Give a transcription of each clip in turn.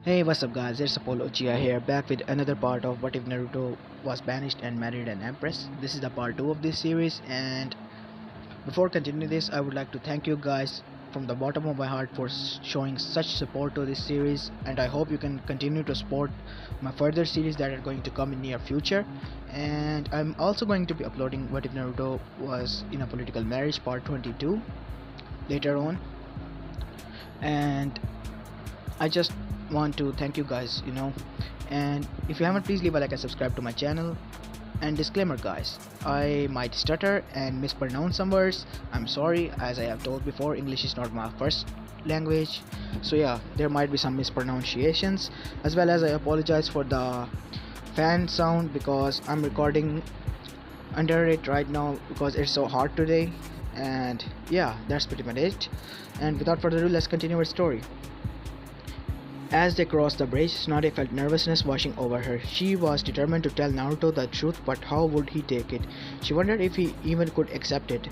Hey, what's up guys, it's Apollo Uchiha here, back with another part of What If Naruto Was Banished and Married an Empress. This is the part 2 of this series, and before continuing this, I would like to thank you guys from the bottom of my heart for showing such support to this series, and I hope you can continue to support my further series that are going to come in near future. And I'm also going to be uploading What If Naruto Was in a Political Marriage part 22 later on, and I just want to thank you guys, and if you haven't, please leave a like and subscribe to my channel. And disclaimer guys, I might stutter and mispronounce some words. I'm sorry, as I have told before, English is not my first language, so yeah, there might be some mispronunciations, as well as I apologize for the fan sound because I'm recording under it right now because it's so hot today. And yeah, that's pretty much it, and without further ado, let's continue our story. As they crossed the bridge, Tsunade felt nervousness washing over her. She was determined to tell Naruto the truth, but how would he take it? She wondered if he even could accept it.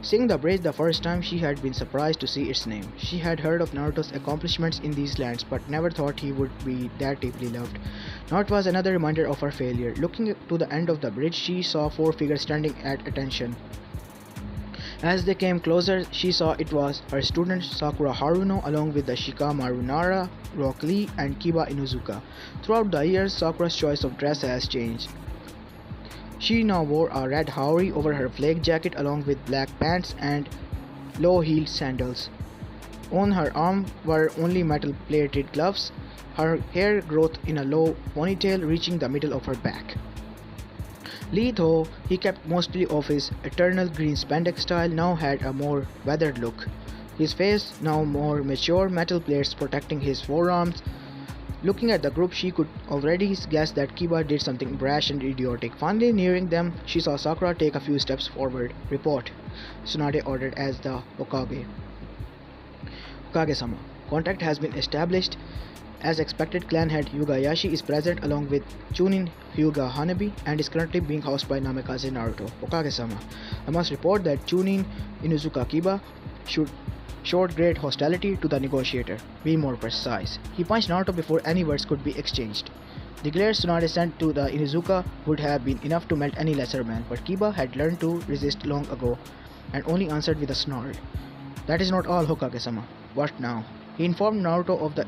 Seeing the bridge the first time, she had been surprised to see its name. She had heard of Naruto's accomplishments in these lands, but never thought he would be that deeply loved. Now it was another reminder of her failure. Looking to the end of the bridge, she saw four figures standing at attention. As they came closer, she saw it was her student Sakura Haruno along with the Shika Marunara, Rock Lee, and Kiba Inuzuka. Throughout the years, Sakura's choice of dress has changed. She now wore a red haori over her flake jacket along with black pants and low-heeled sandals. On her arm were only metal-plated gloves, her hair growth in a low ponytail reaching the middle of her back. Lee, though he kept mostly of his eternal green spandex style, now had a more weathered look. His face now more mature, metal plates protecting his forearms. Looking at the group, she could already guess that Kiba did something brash and idiotic. Finally nearing them, she saw Sakura take a few steps forward. "Report," Tsunade ordered as the Hokage. "Hokage-sama, contact has been established. As expected, clan head Yugayashi is present along with Chunin Hyuga Hanabi and is currently being housed by Namikaze Naruto. Hokage-sama, I must report that Chunin Inuzuka Kiba showed great hostility to the negotiator. Be more precise." He punched Naruto before any words could be exchanged. The glare Tsunade sent to the Inuzuka would have been enough to melt any lesser man, but Kiba had learned to resist long ago and only answered with a snarl. "That is not all, Hokage-sama." "What now?" He informed Naruto of the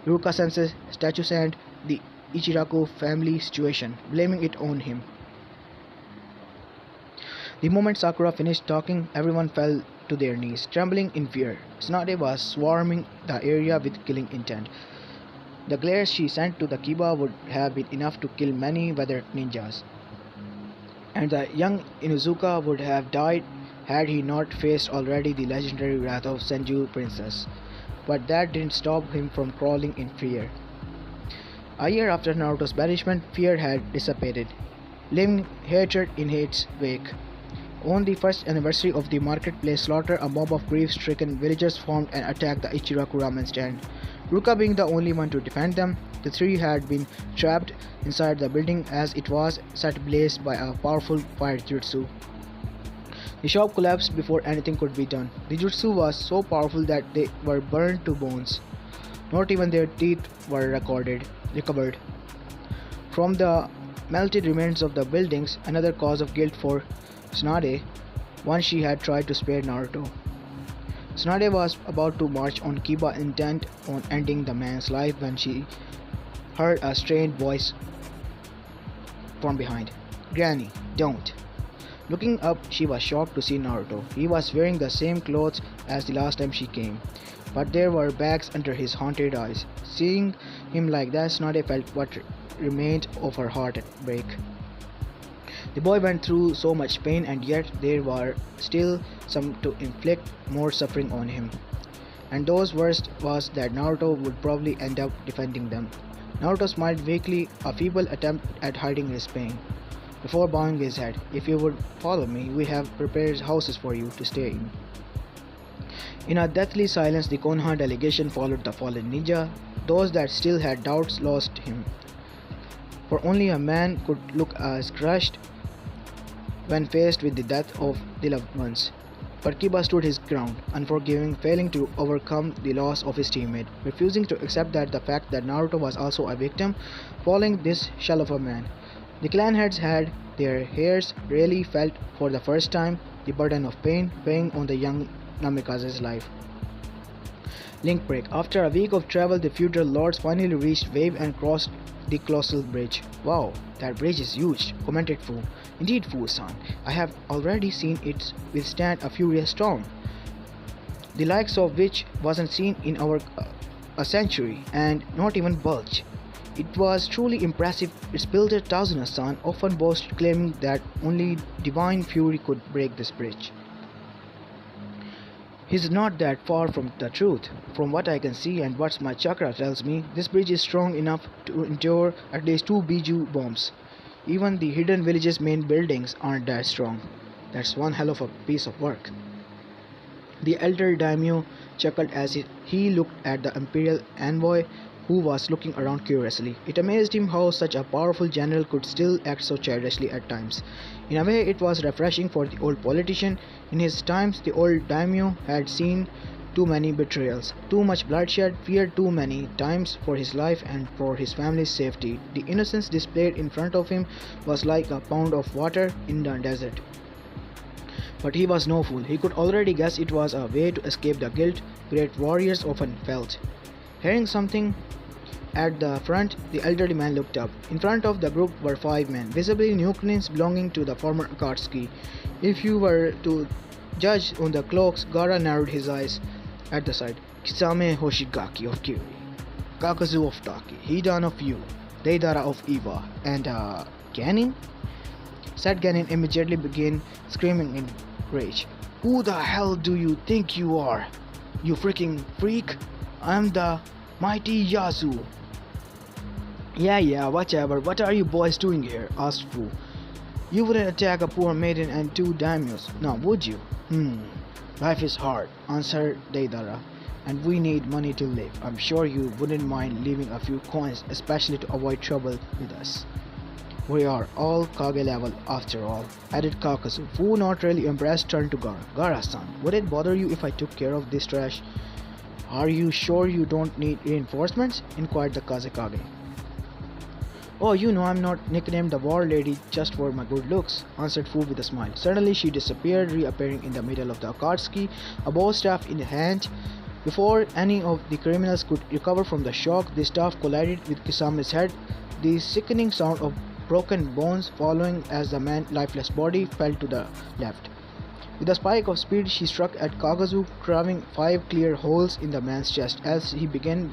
Iruka-sensei statues and the Ichiraku family situation, blaming it on him. The moment Sakura finished talking, everyone fell to their knees, trembling in fear. Tsunade was swarming the area with killing intent. The glares she sent to the Kiba would have been enough to kill many weathered ninjas, and the young Inuzuka would have died had he not faced already the legendary wrath of Senju Princess. But that didn't stop him from crawling in fear. A year after Naruto's banishment, fear had dissipated, leaving hatred in its wake. On the first anniversary of the marketplace slaughter, a mob of grief-stricken villagers formed and attacked the Ichiraku ramen stand. Ruka being the only one to defend them, the three had been trapped inside the building as it was set ablaze by a powerful fire jutsu. The shop collapsed before anything could be done. The jutsu was so powerful that they were burned to bones. Not even their teeth were recovered. From the melted remains of the buildings, another cause of guilt for Tsunade, once she had tried to spare Naruto. Tsunade was about to march on Kiba intent on ending the man's life when she heard a strained voice from behind. "Granny, don't." Looking up, she was shocked to see Naruto. He was wearing the same clothes as the last time she came, but there were bags under his haunted eyes. Seeing him like that, Tsunade felt what remained of her heart break. The boy went through so much pain, and yet there were still some to inflict more suffering on him. And those worst was that Naruto would probably end up defending them. Naruto smiled weakly, a feeble attempt at hiding his pain, before bowing his head. "If you would follow me, we have prepared houses for you to stay in." In a deathly silence, the Konoha delegation followed the fallen ninja. Those that still had doubts lost him, for only a man could look as crushed when faced with the death of the loved ones. But Kiba stood his ground, unforgiving, failing to overcome the loss of his teammate, refusing to accept that the fact that Naruto was also a victim following this shell of a man. The clan heads had their hairs really felt for the first time the burden of pain weighing on the young Namikaze's life. Link break. After a week of travel, the feudal lords finally reached Wave and crossed the colossal bridge. Wow, that bridge is huge, commented Fu. Indeed, Fu-san, I have already seen it withstand a furious storm, the likes of which wasn't seen in a century, and not even bulge. It was truly impressive. Its builder Tazuna-san often boasted, claiming that only divine fury could break this bridge. He's not that far from the truth. From what I can see and what my chakra tells me, this bridge is strong enough to endure at least 2 Biju bombs. Even the hidden village's main buildings aren't that strong. That's one hell of a piece of work. The elder daimyo chuckled as he looked at the imperial envoy, who was looking around curiously. It amazed him how such a powerful general could still act so childishly at times. In a way, it was refreshing for the old politician. In his times, the old daimyo had seen too many betrayals, too much bloodshed, feared too many times for his life and for his family's safety. The innocence displayed in front of him was like a pound of water in the desert. But he was no fool. He could already guess it was a way to escape the guilt great warriors often felt. Hearing something at the front, the elderly man looked up. In front of the group were 5 men, visibly newcomers belonging to the former Akatsuki. If you were to judge on the cloaks, Gaara narrowed his eyes at the sight. Kisame Hoshigaki of Kiri, Kakazu of Taki, Hidan of Yu, Deidara of Iwa, and Ganin? Said Ganin immediately began screaming in rage. Who the hell do you think you are? You freaking freak! I'm the mighty Yasu. Yeah, whatever. What are you boys doing here? Asked Fu. You wouldn't attack a poor maiden and 2 daimyos, now would you? Life is hard, answered Deidara, and we need money to live. I'm sure you wouldn't mind leaving a few coins, especially to avoid trouble with us. We are all Kage level after all, added Kakazu. Fu, not really impressed, turned to Gaara. Gaara-san, would it bother you if I took care of this trash? Are you sure you don't need reinforcements? Inquired the Kazekage. Oh, you know I'm not nicknamed the War Lady just for my good looks, answered Fu with a smile. Suddenly she disappeared, reappearing in the middle of the Akatsuki, a bow staff in hand. Before any of the criminals could recover from the shock, the staff collided with Kisame's head, the sickening sound of broken bones following as the man's lifeless body fell to the left. With a spike of speed, she struck at Kagazu, carving 5 clear holes in the man's chest as he began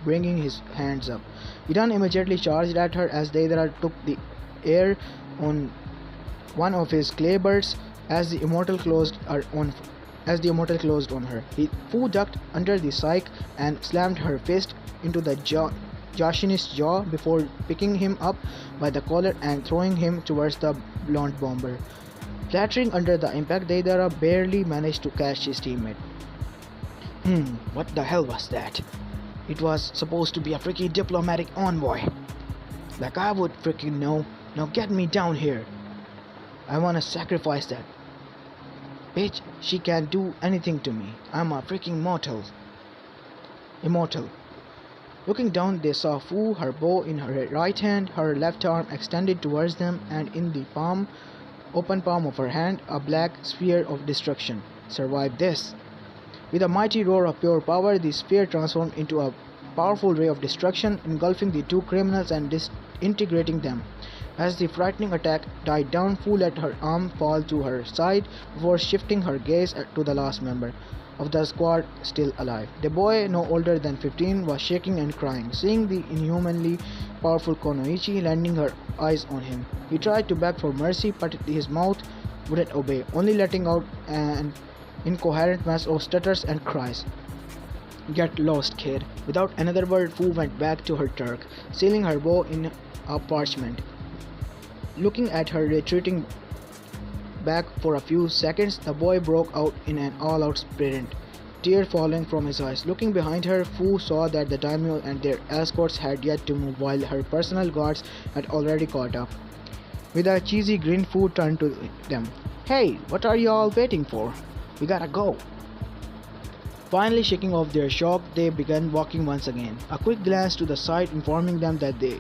bringing his hands up. Hidan immediately charged at her as Deidara took the air on one of his claybirds as the immortal closed on her. Fu ducked under the psyche and slammed her fist into the Jashinist's jaw before picking him up by the collar and throwing him towards the blonde bomber. Flattering under the impact, Deidara barely managed to catch his teammate. What the hell was that? It was supposed to be a freaking diplomatic envoy. Like I would freaking know. Now get me down here. I wanna sacrifice that bitch. She can't do anything to me. I'm a freaking immortal. Looking down, they saw Fu, her bow in her right hand, her left arm extended towards them, and in the open palm of her hand, a black sphere of destruction. Survive this. With a mighty roar of pure power, the sphere transformed into a powerful ray of destruction, engulfing the 2 criminals and disintegrating them. As the frightening attack died down, Fu let her arm fall to her side before shifting her gaze to the last member of the squad still alive. The boy, no older than 15, was shaking and crying, seeing the inhumanly powerful Konoichi landing her eyes on him. He tried to beg for mercy, but his mouth wouldn't obey, only letting out an incoherent mass of stutters and cries. Get lost, kid. Without another word, Fu went back to her Turk, sealing her bow in a parchment. Looking at her retreating back for a few seconds, the boy broke out in an all-out sprint, tears falling from his eyes. Looking behind her, Fu saw that the daimyo and their escorts had yet to move, while her personal guards had already caught up. With a cheesy grin, Fu turned to them. Hey, what are you all waiting for? We gotta go. Finally shaking off their shock, they began walking once again. A quick glance to the side informing them that the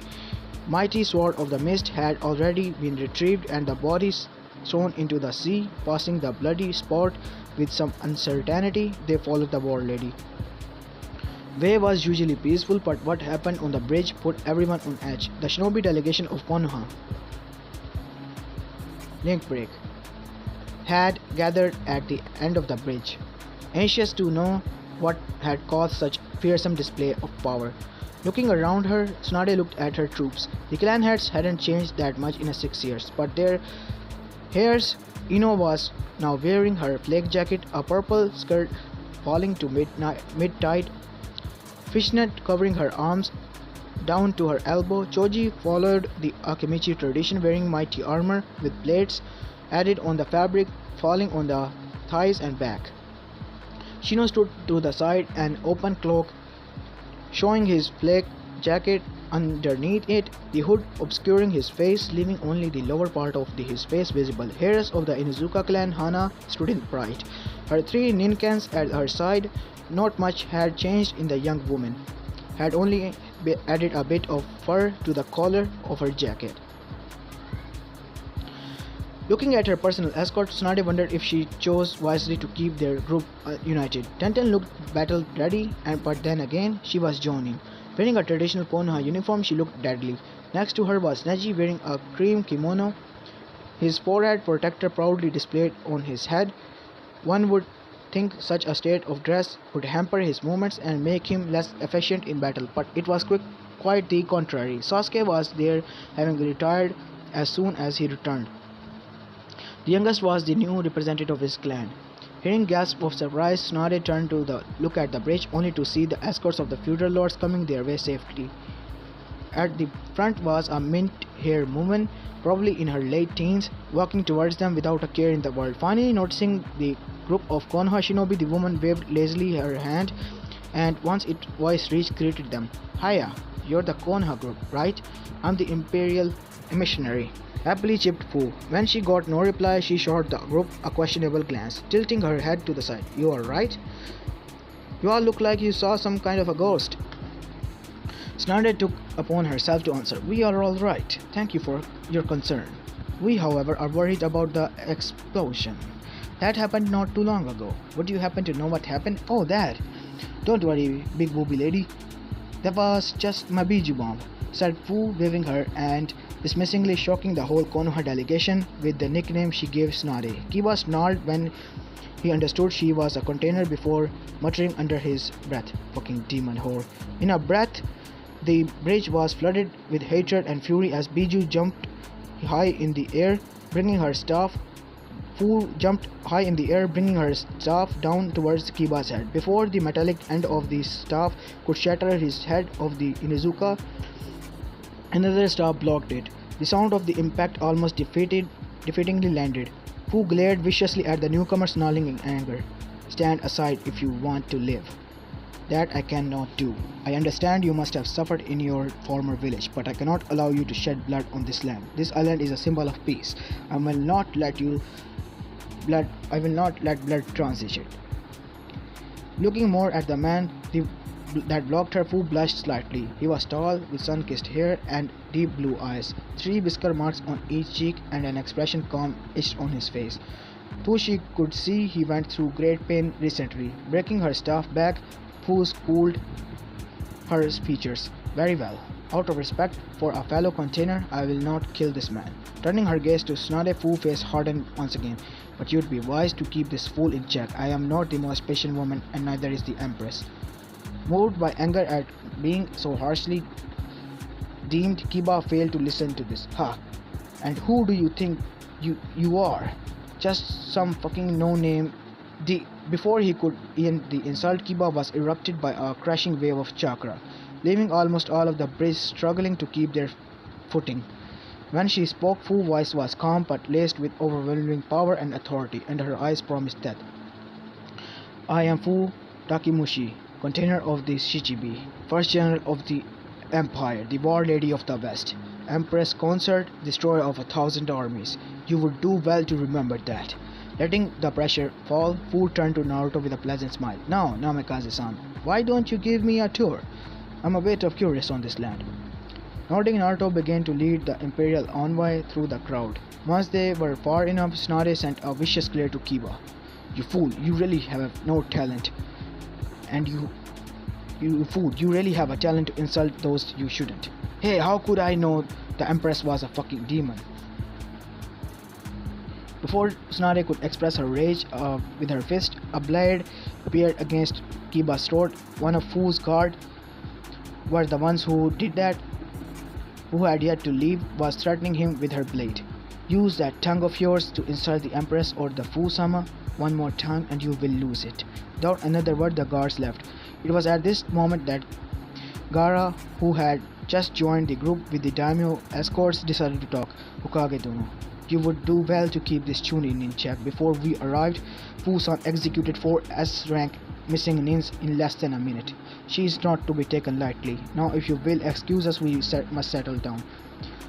mighty sword of the mist had already been retrieved and the bodies thrown into the sea. Passing the bloody spot with some uncertainty, they followed the war lady. Way was usually peaceful, but what happened on the bridge put everyone on edge. The shinobi delegation of Konoha, link break, had gathered at the end of the bridge, anxious to know what had caused such fearsome display of power. Looking around her, Tsunade looked at her troops. The clan heads hadn't changed that much in 6 years, but their hairs. Ino was now wearing her flak jacket, a purple skirt falling to mid-tide, fishnet covering her arms down to her elbow. Choji followed the Akimichi tradition, wearing mighty armor with plates added on the fabric falling on the thighs and back. Shino stood to the side, an open cloak showing his flak jacket underneath it, the hood obscuring his face, leaving only the lower part of his face visible. Heirs of the Inuzuka clan, Hana stood in pride, her 3 ninkans at her side. Not much had changed in the young woman, had only added a bit of fur to the collar of her jacket. Looking at her personal escort, Tsunade wondered if she chose wisely to keep their group united. Tenten looked battle ready, but then again, she was joining. Wearing a traditional Konoha uniform, she looked deadly. Next to her was Neji, wearing a cream kimono, his forehead protector proudly displayed on his head. One would think such a state of dress would hamper his movements and make him less efficient in battle, but it was quite the contrary. Sasuke was there, having retired as soon as he returned. The youngest was the new representative of his clan. Hearing gasps of surprise, Tsunade turned to look at the bridge, only to see the escorts of the feudal lords coming their way safely. At the front was a mint-haired woman, probably in her late teens, walking towards them without a care in the world. Finally noticing the group of Konoha shinobi, the woman waved lazily her hand, and once its voice reached, greeted them. "Hiya, you're the Konoha group, right? I'm the imperial missionary," happily chipped Fu. When she got no reply, she shot the group a questionable glance, tilting her head to the side. "You are right? You all look like you saw some kind of a ghost." Tsunade took upon herself to answer. "We are all right. Thank you for your concern. We, however, are worried about the explosion. That happened not too long ago. Would you happen to know what happened?" "Oh, that. Don't worry, big booby lady. That was just my biju bomb," said Fu, waving her and dismissingly shocking the whole Konoha delegation with the nickname she gave Tsunade. Kiba snarled when he understood she was a container before muttering under his breath, "Fucking demon whore." In a breath, the bridge was flooded with hatred and fury as Biju jumped high in the air, bringing her staff. Fu jumped high in the air, bringing her staff down towards Kiba's head. Before the metallic end of the staff could shatter his head of the Inuzuka, another staff blocked it. The sound of the impact almost defeatingly landed. Fu glared viciously at the newcomer, snarling in anger. "Stand aside if you want to live." "That I cannot do. I understand you must have suffered in your former village, but I cannot allow you to shed blood on this land. This island is a symbol of peace. I will not let blood transition." Looking more at the man that blocked her, Fu blushed slightly. He was tall, with sun-kissed hair and deep blue eyes, 3 whisker marks on each cheek, and an expression calm etched on his face. Though she could see he went through great pain recently. Breaking her staff back, Fu cooled her features. "Very well. Out of respect for a fellow container, I will not kill this man." Turning her gaze to Tsunade, Fu's face hardened once again. "But you'd be wise to keep this fool in check. I am not the most patient woman, and neither is the Empress." Moved by anger at being so harshly deemed, Kiba failed to listen to this. "Ha! And who do you think you are? Just some fucking no-name." Before he could end the insult, Kiba was erupted by a crashing wave of chakra, leaving almost all of the bridge struggling to keep their footing. When she spoke, Fu's voice was calm but laced with overwhelming power and authority, and her eyes promised death. "I am Fu Takimushi, container of the Shichibi, first general of the Empire, the war lady of the West, Empress consort, destroyer of 1,000 armies. You would do well to remember that." Letting the pressure fall, Fu turned to Naruto with a pleasant smile. Now, Namikaze-san, why don't you give me a tour? I'm a bit of curious on this land. Nodding, Naruto began to lead the imperial envoy through the crowd. Once they were far enough, Tsunade sent a vicious glare to Kiba. You fool, you really have no talent. And you fool, you really have a talent to insult those you shouldn't. Hey, how could I know the Empress was a fucking demon? Before Tsunade could express her rage with her fist, a blade appeared against Kiba's throat. One of Fu's guard were the ones who did that, who had yet to leave, was threatening him with her blade. Use that tongue of yours to insult the Empress or the Fu-sama one more time and you will lose it. Without another word, the guards left. It was at this moment that Gaara, who had just joined the group with the daimyo escorts, decided to talk. Hokage-dono, you would do well to keep this chunin in check. Before we arrived, Fu-san executed 4 S-rank missing nins in less than a minute. She is not to be taken lightly. Now if you will excuse us, we must settle down.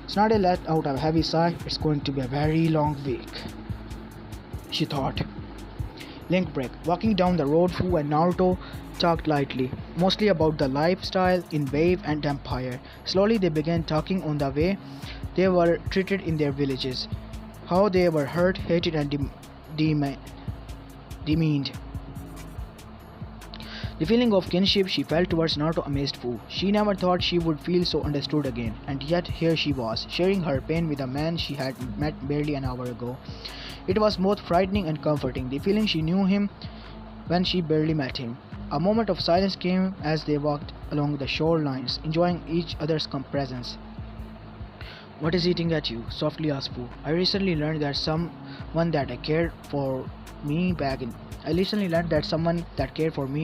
Tsunade let out a heavy sigh. It's going to be a very long week, she thought. Link break. Walking down the road, Fu and Naruto talked lightly, mostly about the lifestyle in Wave and Empire. Slowly they began talking on the way they were treated in their villages, how they were hurt, hated and demeaned. The feeling of kinship she felt towards Naruto amazed Fu. She never thought she would feel so understood again, and yet here she was, sharing her pain with a man she had met barely an hour ago. It was both frightening and comforting, the feeling she knew him when she barely met him. A moment of silence came as they walked along the shorelines, enjoying each other's presence. What is eating at you? Softly asked Fu. I recently learned that someone that cared for me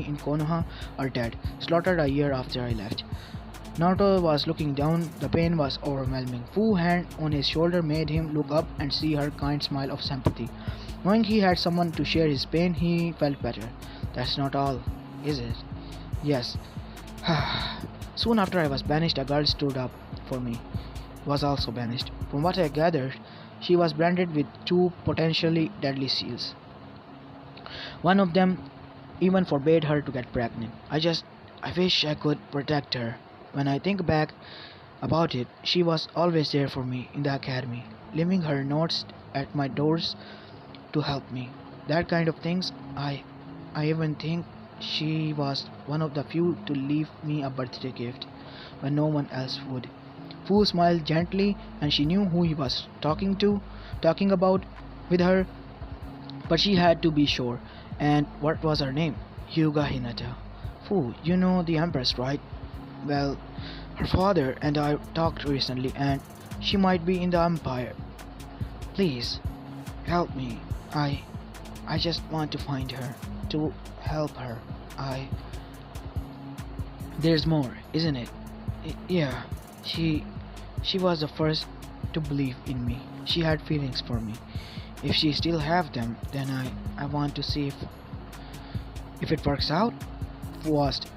in Konoha are dead, slaughtered a year after I left. Naruto was looking down. The pain was overwhelming. Fu's hand on his shoulder made him look up and see her kind smile of sympathy. Knowing he had someone to share his pain, he felt better. That's not all, is it? Yes. Soon after I was banished, a girl stood up for me. Was also banished. From what I gathered, she was branded with 2 potentially deadly seals. One of them even forbade her to get pregnant. I wish I could protect her. When I think back about it, she was always there for me in the academy, leaving her notes at my doors to help me. That kind of things. I even think she was one of the few to leave me a birthday gift when no one else would. Fu smiled gently, and she knew who he was talking about with her, but she had to be sure. And what was her name? Hyuga Hinata. Fu, you know the Empress, right? Well, her father and I talked recently, and she might be in the Empire. Please, help me. I just want to find her, to help her. There's more, isn't it? Yeah, she was the first to believe in me. She had feelings for me. If she still have them, then I want to see if it works out. Fu asked.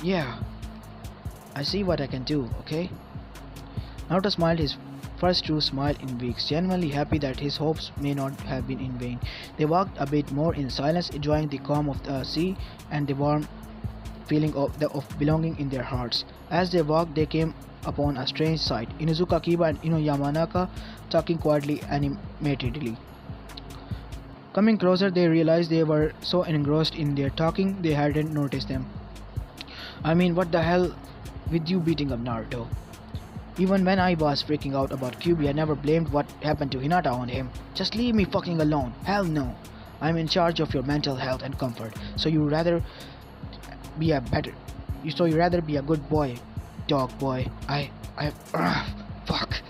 Yeah, I see what I can do, okay? Naruto smiled, his first true smile in weeks, genuinely happy that his hopes may not have been in vain. They walked a bit more in silence, enjoying the calm of the sea and the warm feeling of belonging in their hearts. As they walked, they came upon a strange sight. Inuzuka, Kiba and Yamanaka talking quietly, animatedly. Coming closer, they realized they were so engrossed in their talking they hadn't noticed them. I mean, what the hell with you beating up Naruto? Even when I was freaking out about Kyuubi, I never blamed what happened to Hinata on him. Just leave me fucking alone. Hell no. I'm in charge of your mental health and comfort. So you rather be a good boy, dog boy. Fuck.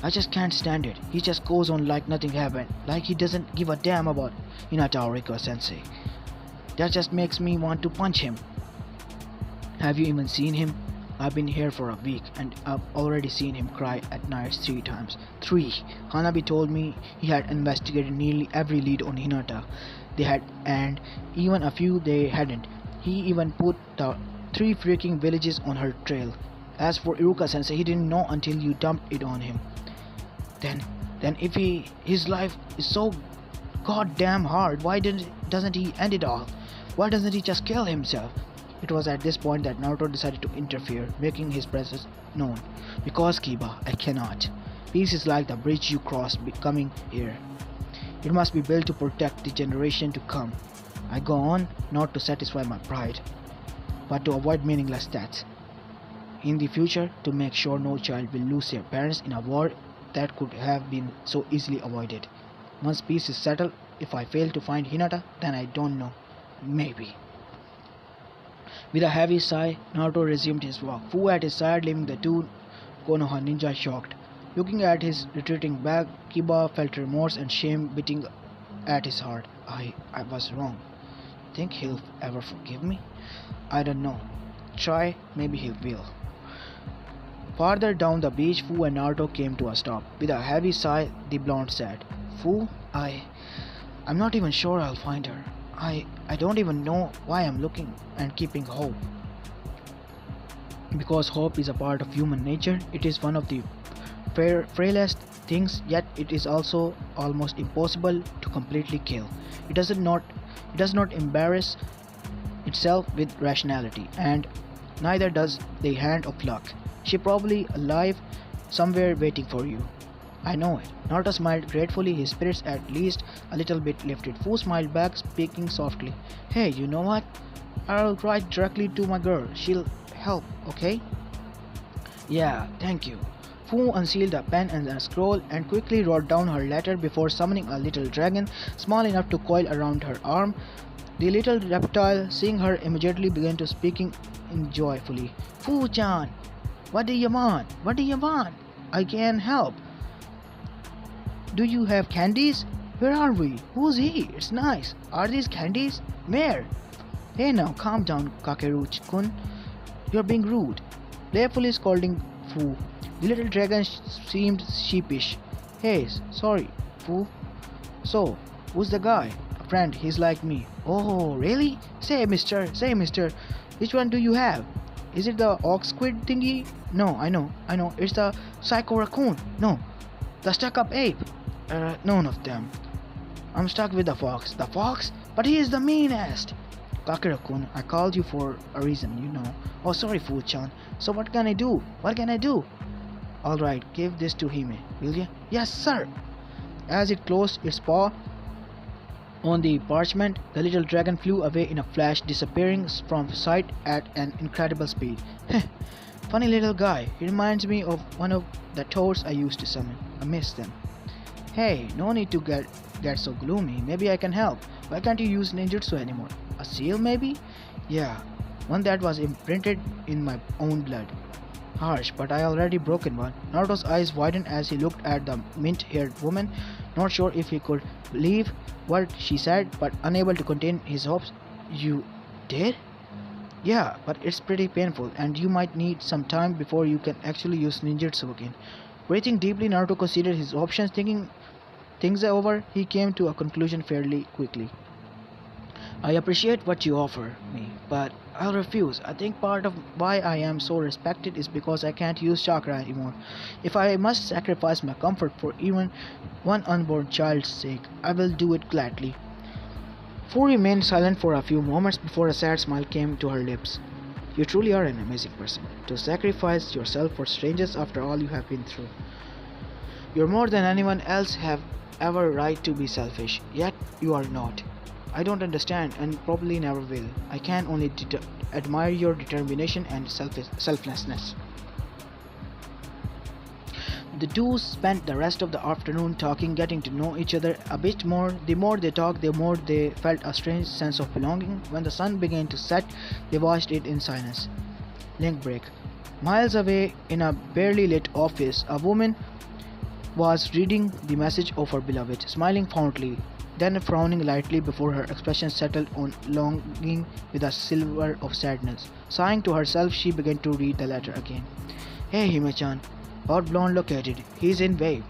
I just can't stand it. He just goes on like nothing happened, like he doesn't give a damn about Hinata or Riko sensei. That just makes me want to punch him. Have you even seen him? I've been here for a week and I've already seen him cry at night 3 times. 3. Hanabi told me he had investigated nearly every lead on Hinata. They had, and even a few they hadn't. He even put the 3 freaking villages on her trail. As for Iruka sensei, he didn't know until you dumped it on him. Then Then if his life is so goddamn hard, why doesn't he end it all? Why doesn't he just kill himself? It was at this point that Naruto decided to interfere, making his presence known. Because Kiba, I cannot. Peace is like the bridge you cross coming here. It must be built to protect the generation to come. I go on not to satisfy my pride, but to avoid meaningless deaths. In the future, to make sure no child will lose their parents in a war that could have been so easily avoided. Once peace is settled, if I fail to find Hinata, then I don't know. Maybe. With a heavy sigh, Naruto resumed his walk, Fu at his side, leaving the two Konoha ninjas shocked. Looking at his retreating back, Kiba felt remorse and shame beating at his heart. I was wrong. Think he'll ever forgive me? I don't know. Try, maybe he will. Farther down the beach, Fu and Naruto came to a stop. With a heavy sigh, the blonde said, Fu, I'm not even sure I'll find her. I don't even know why I'm looking and keeping hope. Because hope is a part of human nature, it is one of the frailest things, yet it is also almost impossible to completely kill. It does not embarrass itself with rationality, and neither does the hand of luck. She probably alive somewhere waiting for you. I know it. Naruto smiled gratefully, his spirits at least a little bit lifted. Fu smiled back, speaking softly. Hey, you know what? I'll write directly to my girl. She'll help, okay? Yeah, thank you. Fu unsealed a pen and a scroll and quickly wrote down her letter before summoning a little dragon small enough to coil around her arm. The little reptile, seeing her, immediately began to speaking joyfully. Fu-chan, what do you want? What do you want? I can help. Do you have candies? Where are we? Who's he? It's nice. Are these candies? Where? Hey now, calm down, Kakeru-kun. You're being rude. Playfully scolding Fu. The little dragon seemed sheepish. Hey, sorry, Fu. So, who's the guy? A friend, he's like me. Oh, really? Say mister, which one do you have? Is it the ox squid thingy? No, I know. It's the psycho raccoon. No, the stuck-up ape. None of them. I'm stuck with the fox. The fox? But he is the meanest. Kakeru-kun, I called you for a reason, you know. Oh, sorry, Fu-chan. So what can I do? Alright, give this to Hime, will you? Yes, sir. As it closed its paw on the parchment, the little dragon flew away in a flash, disappearing from sight at an incredible speed. Funny little guy. He reminds me of one of the toads I used to summon. I miss them. Hey, no need to get so gloomy. Maybe I can help. Why can't you use ninjutsu anymore? A seal maybe? Yeah, one that was imprinted in my own blood. Harsh, but I already broken one. Naruto's eyes widened as he looked at the mint-haired woman, not sure if he could believe what she said, but unable to contain his hopes. You did? Yeah, but it's pretty painful, and you might need some time before you can actually use ninjutsu again. Breathing deeply, Naruto considered his options, thinking things over. He came to a conclusion fairly quickly. I appreciate what you offer me, but I'll refuse. I think part of why I am so respected is because I can't use chakra anymore. If I must sacrifice my comfort for even one unborn child's sake, I will do it gladly. Fu remained silent for a few moments before a sad smile came to her lips. You truly are an amazing person, to sacrifice yourself for strangers after all you have been through. You're more than anyone else have ever right to be selfish, yet you are not. I don't understand and probably never will. I can only admire your determination and selflessness. The two spent the rest of the afternoon talking, getting to know each other a bit more. The more they talked, the more they felt a strange sense of belonging. When the sun began to set, they watched it in silence. Link break. Miles away, in a barely lit office, a woman was reading the message of her beloved, smiling fondly, then frowning lightly before her expression settled on longing with a silver of sadness. Sighing to herself, she began to read the letter again. Hey, Hime-chan. Hot blonde located. He's in wave.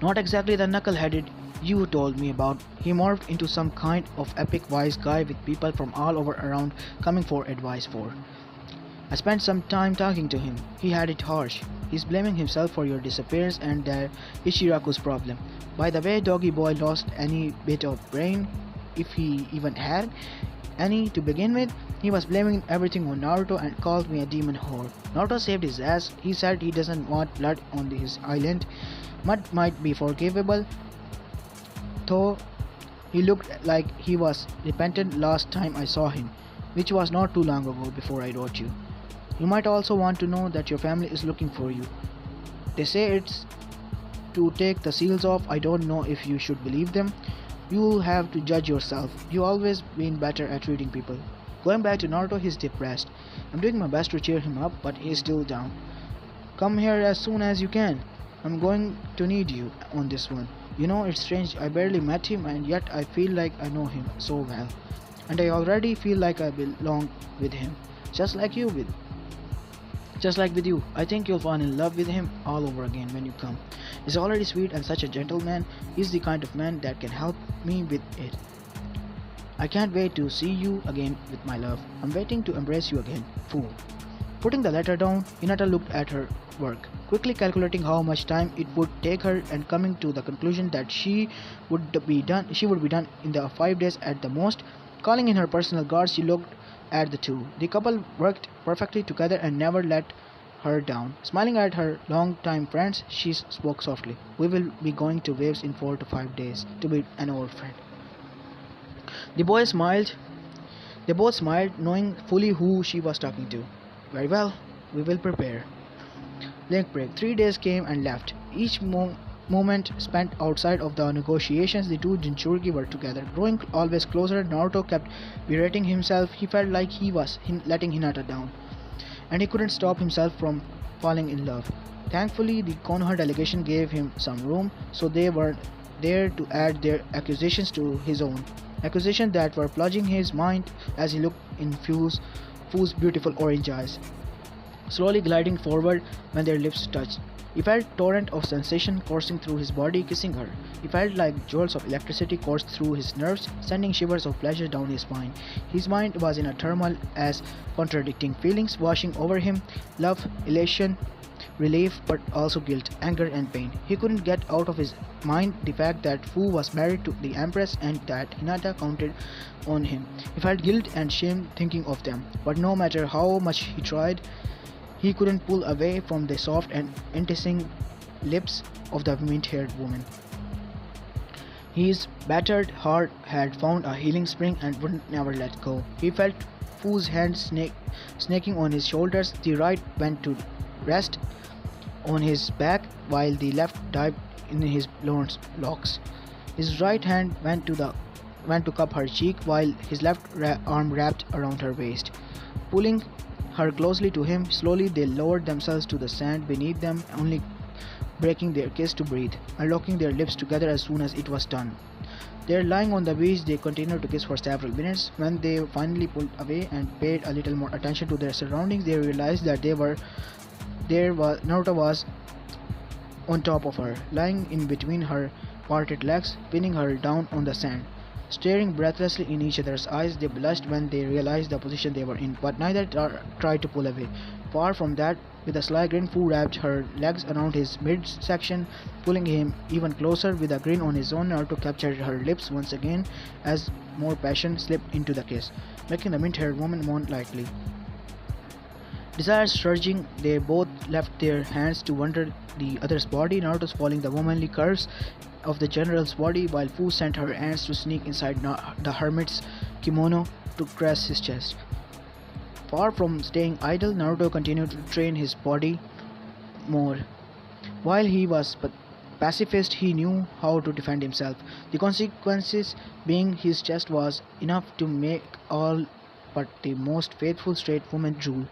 Not exactly the knuckle-headed you told me about. He morphed into some kind of epic wise guy with people from all over around coming for advice for. I spent some time talking to him. He had it harsh. He's blaming himself for your disappearance and that is Shiraku's problem. By the way, Doggy Boy lost any bit of brain, if he even had any to begin with. He was blaming everything on Naruto and called me a demon whore. Naruto saved his ass. He said he doesn't want blood on his island. Mud might be forgivable, though he looked like he was repentant last time I saw him, which was not too long ago before I wrote you. You might also want to know that your family is looking for you. They say it's to take the seals off. I don't know if you should believe them. You'll have to judge yourself. You've always been better at reading people. Going back to Naruto, he's depressed. I'm doing my best to cheer him up, but he's still down. Come here as soon as you can. I'm going to need you on this one. You know, it's strange. I barely met him and yet I feel like I know him so well. And I already feel like I belong with him. Just like you with Just like with you, I think you'll fall in love with him all over again when you come. He's already sweet and such a gentleman. He's the kind of man that can help me with it. I can't wait to see you again with my love. I'm waiting to embrace you again. Fu. Putting the letter down, Hinata looked at her work, quickly calculating how much time it would take her and coming to the conclusion that she would be done in the 5 days at the most. Calling in her personal guards, she looked at the two. The couple worked perfectly together and never let her down. Smiling at her long-time friends, she spoke softly. We will be going to Waves in 4 to 5 days to meet an old friend. The boy smiled. They both smiled, knowing fully who she was talking to. Very well, we will prepare. Link break. 3 days came and left. Each moment spent outside of the negotiations, the two Jinchuriki were together, growing always closer. Naruto kept berating himself. He felt like he was letting Hinata down, and he couldn't stop himself from falling in love. Thankfully, the Konoha delegation gave him some room, so they were there to add their accusations to his own. Accusations that were plunging his mind as he looked in Fu's beautiful orange eyes, slowly gliding forward when their lips touched. He felt a torrent of sensation coursing through his body, kissing her. He felt like jolts of electricity coursed through his nerves, sending shivers of pleasure down his spine. His mind was in a turmoil as contradicting feelings washing over him: love, elation, relief, but also guilt, anger, and pain. He couldn't get out of his mind the fact that Fu was married to the Empress and that Hinata counted on him. He felt guilt and shame thinking of them, but no matter how much he tried, he couldn't pull away from the soft and enticing lips of the mint-haired woman. His battered heart had found a healing spring and would never let go. He felt Fu's hand snaking on his shoulders. The right went to rest on his back while the left dived in his blonde locks. His right hand went to cup her cheek while his left arm wrapped around her waist. Pulling her closely to him, slowly they lowered themselves to the sand beneath them, only breaking their kiss to breathe, unlocking their lips together as soon as it was done. There, lying on the beach, they continued to kiss for several minutes. When they finally pulled away and paid a little more attention to their surroundings, they realized that Naruto was on top of her, lying in between her parted legs, pinning her down on the sand. Staring breathlessly in each other's eyes, they blushed when they realized the position they were in, but neither tried to pull away. Far from that, with a sly grin, Fu wrapped her legs around his midsection, pulling him even closer. With a grin on his own, Naruto captured her lips once again as more passion slipped into the kiss, making the mint-haired woman moan lightly. Desire surging, they both left their hands to wander the other's body, Naruto's following the womanly curves of the general's body, while Fu sent her hands to sneak inside the hermit's kimono to caress his chest. Far from staying idle, Naruto continued to train his body more. While he was pacifist, he knew how to defend himself. The consequences being his chest was enough to make all but the most faithful straight woman drool.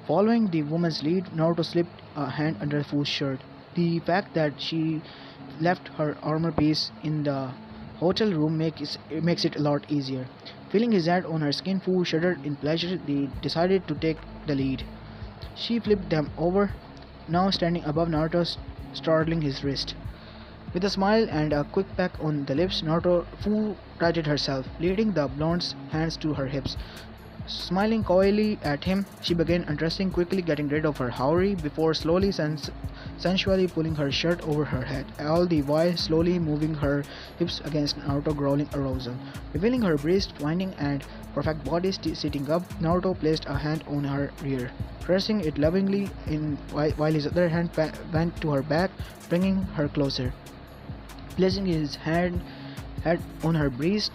Following the woman's lead, Naruto slipped a hand under Fu's shirt. The fact that she left her armor piece in the hotel room makes it a lot easier. Feeling his hand on her skin, Fu shuddered in pleasure. They decided to take the lead. She flipped them over, now standing above Naruto, straddling his wrist. With a smile and a quick peck on the lips, Fu righted herself, leading the blonde's hands to her hips. Smiling coyly at him, she began undressing, quickly getting rid of her howry before slowly sensually pulling her shirt over her head, all the while slowly moving her hips against Naruto growling arousal. Revealing her breast, winding and perfect body sitting up, Naruto placed a hand on her rear, caressing it lovingly while his other hand went to her back, bringing her closer. Placing his head on her breast,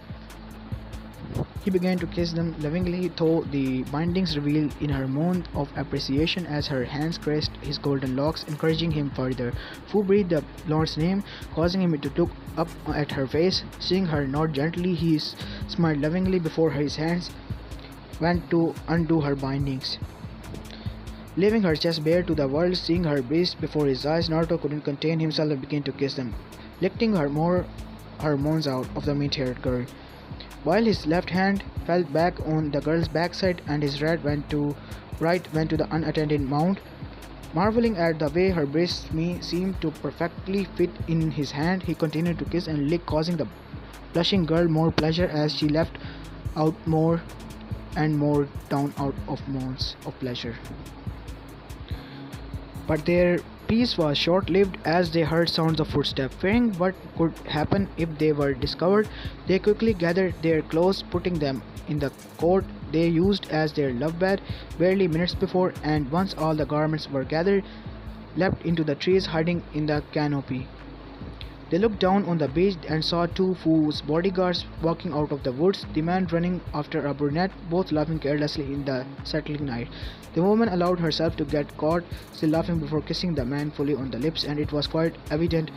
he began to kiss them lovingly, though the bindings revealed in her moan of appreciation as her hands caressed his golden locks, encouraging him further. Fu breathed the Lord's name, causing him to look up at her face. Seeing her nod gently, he smiled lovingly before his hands went to undo her bindings. Leaving her chest bare to the world, seeing her breast before his eyes, Naruto couldn't contain himself and began to kiss them, lifting her moans out of the mint-haired girl. While his left hand fell back on the girl's backside and his right went to the unattended mount, marveling at the way her breasts seemed to perfectly fit in his hand, he continued to kiss and lick, causing the blushing girl more pleasure as she left out more and more down out of moans of pleasure. But their peace was short-lived as they heard sounds of footsteps. Fearing what could happen if they were discovered, they quickly gathered their clothes, putting them in the coat they used as their love bed barely minutes before, and once all the garments were gathered, leapt into the trees hiding in the canopy. They looked down on the beach and saw two Fu's bodyguards walking out of the woods, the man running after a brunette, both laughing carelessly in the settling night. The woman allowed herself to get caught, still laughing before kissing the man fully on the lips, and it was quite evident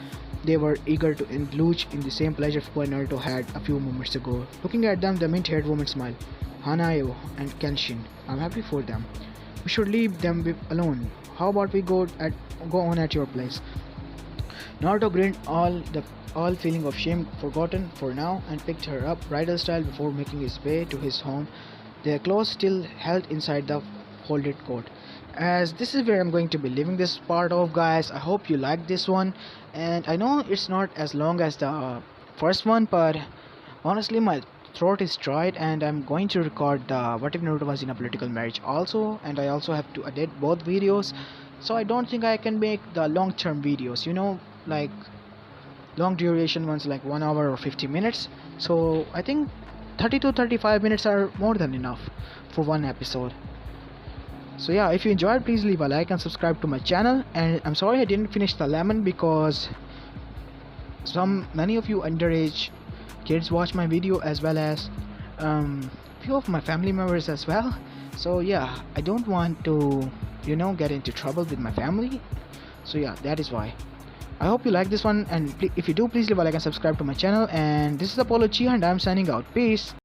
they were eager to indulge in the same pleasure Naruto had a few moments ago. Looking at them, the mint-haired woman smiled. Hanayo and Kenshin, I'm happy for them. We should leave them alone. How about we go on at your place? Naruto grinned, all feeling of shame forgotten for now, and picked her up bridal style before making his way to his home, their clothes still held inside the folded coat. As this is where I'm going to be leaving this part of, guys. I hope you like this one, and I know it's not as long as the first one, but honestly my throat is dried and I'm going to record the What If Naruto Was in a Political Marriage also, and I also have to edit both videos, so I don't think I can make the long-term videos, like long duration ones like 1 hour or 50 minutes. So I think 30 to 35 minutes are more than enough for one episode. So yeah, if you enjoyed, please leave a like and subscribe to my channel. And I'm sorry I didn't finish the lemon because many of you underage kids watch my video, as well as few of my family members as well. So yeah, I don't want to get into trouble with my family. So yeah, that is why. I hope you like this one, and if you do, please leave a like and subscribe to my channel. And this is Apollo Uchiha, and I'm signing out. Peace.